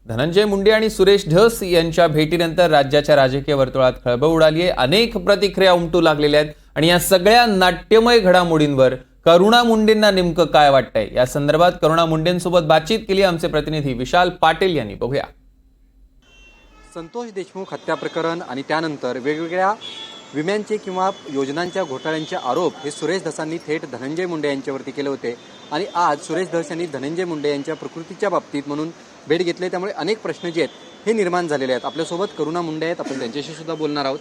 धनंजय मुंडे आणि सुरेश धस यांच्या भेटीनंतर राज्याच्या राजकीय वर्तुळात खळबळ उडाली आहे। अनेक प्रतिक्रिया उमटू लागलेल्या आहेत आणि या सगळ्या नाट्यमय घडामोडींवर करुणा मुंडेंना नेमकं काय वाटतंय या संदर्भात करुणा मुंडेंसोबत बातचीत केली आमचे प्रतिनिधी विशाल पाटील यांनी। बघूया। संतोष देशमुख हत्या प्रकरण आणि त्यानंतर वेगवेगळ्या विम्यांचे किंवा योजनांच्या घोटाळ्यांचे आरोप हे सुरेश धसांनी थेट धनंजय मुंडे यांच्यावरती केले होते आणि आज सुरेश धस यांनी धनंजय मुंडे यांच्या प्रकृतीच्या बाबतीत म्हणून भेट घेतली। त्यामुळे अनेक प्रश्न जे आहेत हे निर्माण झालेले आहेत। आपल्यासोबत करुणा मुंडे आहेत, आपण त्यांच्याशी सुद्धा बोलणार आहोत।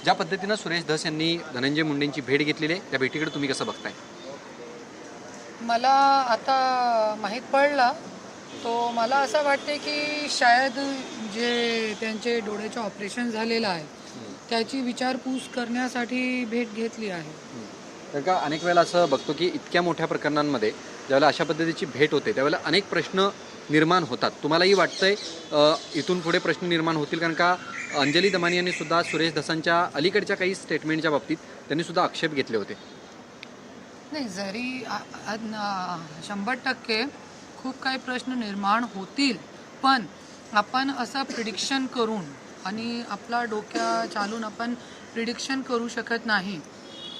ज्या पद्धतीनं सुरेश धस यांनी धनंजय मुंडेंची भेट घेतलेली आहे त्या भेटीकडे तुम्ही कसं बघताय? मला आता माहीत पडला तो मला असं वाटते की शायद जे त्यांचे डोळ्याचे ऑपरेशन झालेलं आहे त्याची विचारपूस करण्यासाठी भेट घेतली आहे। कारण का अनेक वेळेला असं बघतो की इतक्या मोठ्या प्रकरणांमध्ये ज्यावेळेला अशा पद्धतीची भेट होते त्यावेळेला अनेक प्रश्न निर्माण होतात। तुम्हालाही वाटतंय इथून पुढे प्रश्न निर्माण होतील? कारण का अंजली दमानी यांनी सुद्धा सुरेश धसांच्या अलीकडच्या काही स्टेटमेंटच्या बाबतीत त्यांनी सुद्धा आक्षेप घेतले होते। नाही, जरी 100% खूप काही प्रश्न निर्माण होतील, पण आपण असं प्रिडिक्शन करून आणि आपला डोक्या चालून आपण प्रिडिक्शन करू शकत नाही।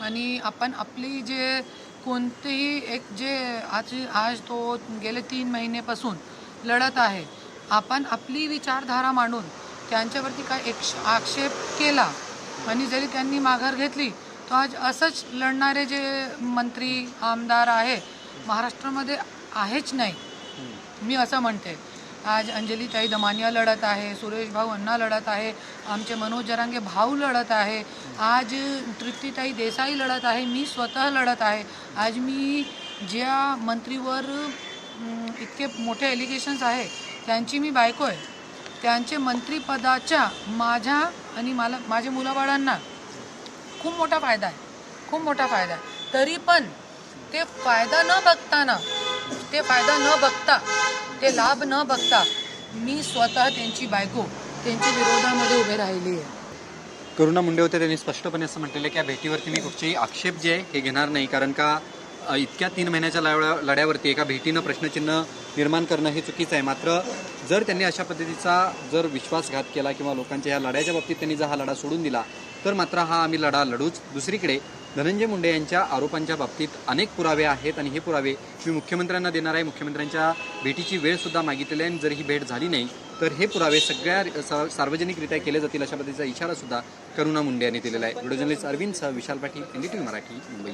आणि आपण आपली जे कोणतेही एक जे आज तो गेले 3 महिन्यापासून लढत आहे, आपण आपली विचारधारा मांडून त्यांच्यावरती काय आक्षेप केला आणि जरी त्यांनी माघार घेतली तर आज असंच लढणारे जे मंत्री आमदार आहे महाराष्ट्रामध्ये आहेच नाही। मी असं म्हणते, आज अंजलीताई दमानिया लढत आहे, सुरेश भाऊ अण्णा लढत आहे, आमचे मनोज जरांगे भाऊ लढत आहे, आज तृप्तीताई देसाई लढत आहे, मी स्वतः लढत आहे। आज मी ज्या मंत्रीवर इतके मोठे एलिगेशन्स आहे त्यांची मी बायको आहे, त्यांचे मंत्रिपदाच्या माझ्या आणि माझ्या मुलाबाळांना खूप मोठा फायदा आहे, खूप मोठा फायदा आहे। तरी पण ते फायदा न बघता ते लाभ न बघता मी स्वतः त्यांची बायको त्यांच्या विरोधामध्ये उभे राहिली आहे। करुणा मुंडे होते, त्यांनी स्पष्टपणे असं म्हटलेलं की या भेटीवरती मी कुठचेही आक्षेप जे आहे हे घेणार नाही। कारण का इतक्या 3 महिन्याच्या लढ्यावरती एका भेटीनं प्रश्नचिन्ह निर्माण करणं हे चुकीचं आहे। मात्र जर त्यांनी अशा पद्धतीचा विश्वासघात केला किंवा लोकांच्या ह्या लढ्याच्या बाबतीत त्यांनी जर हा लढा सोडून दिला तर मात्र हा आम्ही लढा लढूच। दुसरीकडे धनंजय मुंडे यांच्या आरोपांच्या बाबतीत अनेक पुरावे आहेत आणि हे पुरावे मी मुख्यमंत्र्यांना देणार आहे। मुख्यमंत्र्यांच्या भेटीची वेळसुद्धा मागितलेली आहे आणि जर ही भेट झाली नाही तर हे पुरावे सगळ्या सार्वजनिकरित्या केले जातील अशा पद्धतीचा इशारा सुद्धा करुणा मुंडे यांनी दिलेला आहे। व्हिडिओ जर्नलिस्ट अरविंद सह विशाल पाटील, NDTV मराठी, मुंबई।